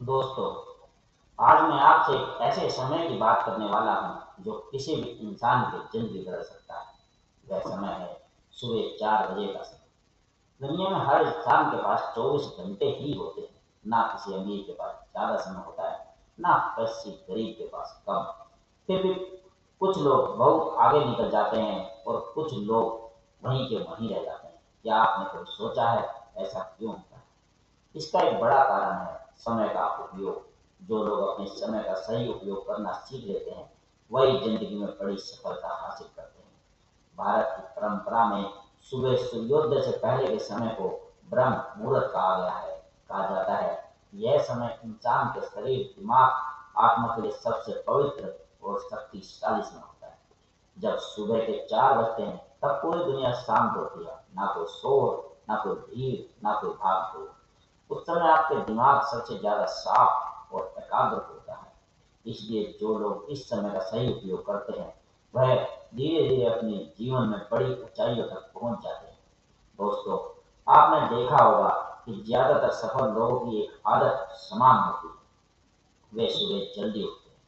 दोस्तों, आज मैं आपसे एक ऐसे समय की बात करने वाला हूँ जो किसी भी इंसान की जिंदगी बदल सकता है। वह समय है सुबह 4 बजे का समय। दुनिया में हर इंसान के पास 24 घंटे ही होते हैं। ना किसी अमीर के पास ज्यादा समय होता है, ना किसी गरीब के पास कम। फिर भी कुछ लोग बहुत आगे निकल जाते हैं और कुछ लोग वहीं के वहीं रह जाते हैं। क्या आपने कभी सोचा है ऐसा क्यों होता है? इसका एक बड़ा कारण है समय का उपयोग। जो लोग अपने समय का सही उपयोग करना सीख लेते हैं, वही जिंदगी में बड़ी सफलता हासिल करते हैं। भारत की परंपरा में सुबह सूर्योदय से पहले के समय को ब्रह्म मुहूर्त कहा गया है। कहा जाता है यह समय इंसान के शरीर, दिमाग, आत्मा के लिए सबसे पवित्र और शक्तिशाली समय होता है। जब सुबह के 4 बजते हैं तब पूरी दुनिया शांत होती है। ना कोई शोर, ना कोई भीड़, ना कोई भाग दौड़। उस समय आपके दिमाग सबसे ज्यादा साफ और एकाग्र होता है। इसलिए जो लोग इस समय का सही उपयोग करते हैं, वह धीरे धीरे अपने जीवन में बड़ी ऊंचाइयों तक पहुंच जाते हैं। दोस्तों, आपने देखा होगा कि ज्यादातर सफल लोगों की एक आदत समान होती है। वे सुबह जल्दी उठते हैं।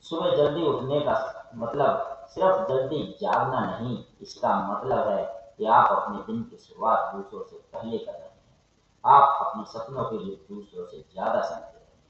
सुबह जल्दी उठने का मतलब सिर्फ जल्दी जागना नहीं, इसका मतलब है कि आप अपने दिन की शुरुआत दूसरों से पहले कर रहे हैं। आप अपने सपनों के लिए दूसरों से ज्यादा समय दे रहे हैं।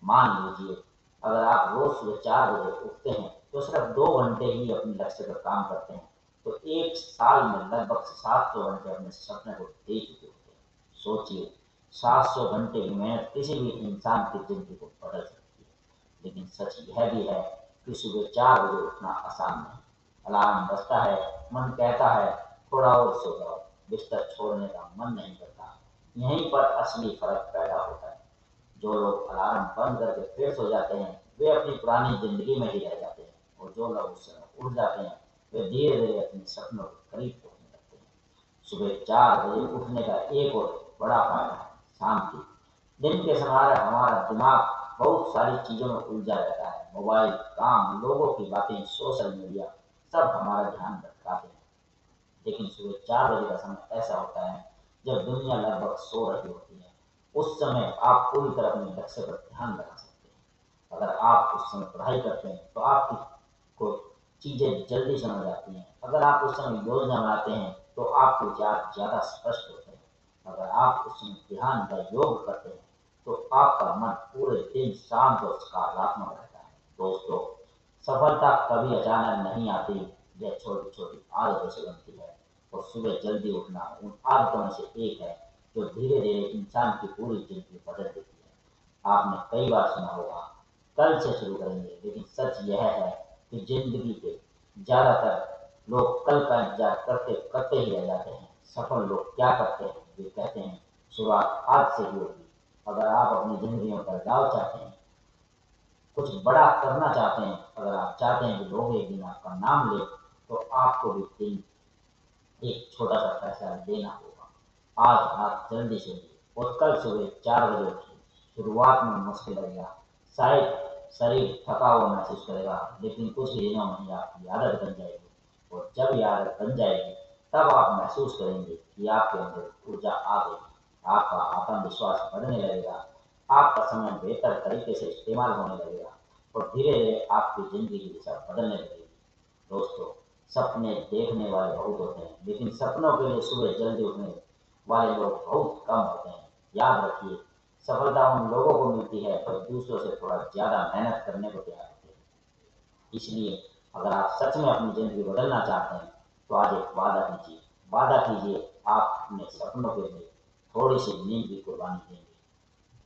मान लीजिए, अगर आप रोज सुबह 4 बजे उठते हैं तो सिर्फ 2 घंटे ही अपने लक्ष्य पर काम करते हैं, तो एक साल में लगभग 700 घंटे अपने सपने को दे चुके होते हैं। सोचिए, 700 घंटे की मेहनत किसी भी इंसान की जिंदगी को बदल सकती है। लेकिन सच यह भी है कि सुबह 4 बजे उठना आसान नहीं। अलार्म बजता है, मन कहता है थोड़ा और सो जाओ, बिस्तर छोड़ने का मन नहीं करता। यहीं पर असली फर्क पैदा होता है। जो लोग अलार्म बंद करके फिर सो जाते हैं, वे अपनी पुरानी जिंदगी में ही रह जाते हैं। और जो लोग उस समय उठ जाते हैं, वे धीरे धीरे अपने सपनों के करीब पहुंचने लगते हैं। सुबह 4 बजे उठने का एक और बड़ा फायदा है शांति। दिन के समय हमारा दिमाग बहुत सारी चीजों में उलझा रहता है। मोबाइल, काम, लोगों की बातें, सोशल मीडिया, सब हमारा ध्यान भटकाते हैं। लेकिन सुबह 4 बजे का समय ऐसा होता है जब दुनिया लगभग सो रही होती है। उस समय आप पूरी तरह अपने लक्ष्य पर ध्यान लगा सकते हैं। अगर आप उस समय पढ़ाई करते हैं तो आपकी को चीजें जल्दी समझ आती हैं। अगर आप उस समय योजना बनाते हैं तो आपके विचार ज्यादा स्पष्ट होते हैं। अगर आप उस समय ध्यान का योग करते हैं तो आपका मन पूरे दिन शांत और सकारात्मक रहता है। दोस्तों, सफलता कभी अचानक नहीं आती, यह छोटी छोटी आदतों से बनती है। और सुबह जल्दी उठना उन आदतों में से एक है जो धीरे धीरे इंसान की पूरी जिंदगी बदल देती है। आपने कई बार सुना होगा कल से शुरू करेंगे, लेकिन सच यह है कि जिंदगी के ज्यादातर लोग कल का इंतजार करते करते ही रह जाते हैं। सफल लोग क्या करते हैं? वे कहते हैं शुरुआत आज से ही होगी। अगर आप अपनी जिंदगी में बदलाव चाहते हैं, कुछ बड़ा करना चाहते हैं, अगर आप चाहते हैं कि लोग एक दिन आपका नाम ले, तो आपको भी दिन एक छोटा सा फैसला लेना होगा। आज आप जल्दी सोइए और कल सुबह 4 बजे उठिए। शुरुआत में मुश्किल लगेगा, शायद शरीर थका हुआ महसूस करेगा, लेकिन कुछ ही दिनों में ही आपकी आदत बन जाएगी। और जब ये आदत बन जाएगी, तब आप महसूस करेंगे कि आपके अंदर ऊर्जा आ गई, आपका आत्मविश्वास बढ़ने लगेगा, आपका समय बेहतर तरीके से इस्तेमाल होने लगेगा और धीरे धीरे आपकी जिंदगी की दिशा बदलने लगेगी। दोस्तों, सपने देखने वाले बहुत होते हैं, लेकिन सपनों के लिए सुबह जल्दी उठने वाले लोग बहुत कम होते हैं। याद रखिए, सफलता उन लोगों को मिलती है जो दूसरों से थोड़ा ज्यादा मेहनत करने को तैयार होते हैं। इसलिए अगर आप सच में अपनी जिंदगी बदलना चाहते हैं, तो आज एक वादा कीजिए। वादा कीजिए आप अपने सपनों के लिए थोड़ी सी नींद की कुर्बानी देंगे।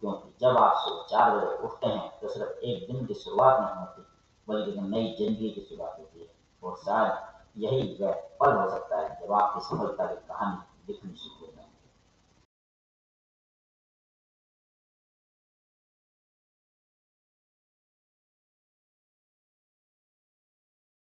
क्योंकि जब आप सुबह 4 बजे उठते हैं तो सिर्फ एक दिन की शुरुआत नहीं होती, बल्कि एक नई जिंदगी की शुरुआत होती है। और शायद यही वह पल हो सकता है जब आपकी सफलता की कहानी लिखनी शुरू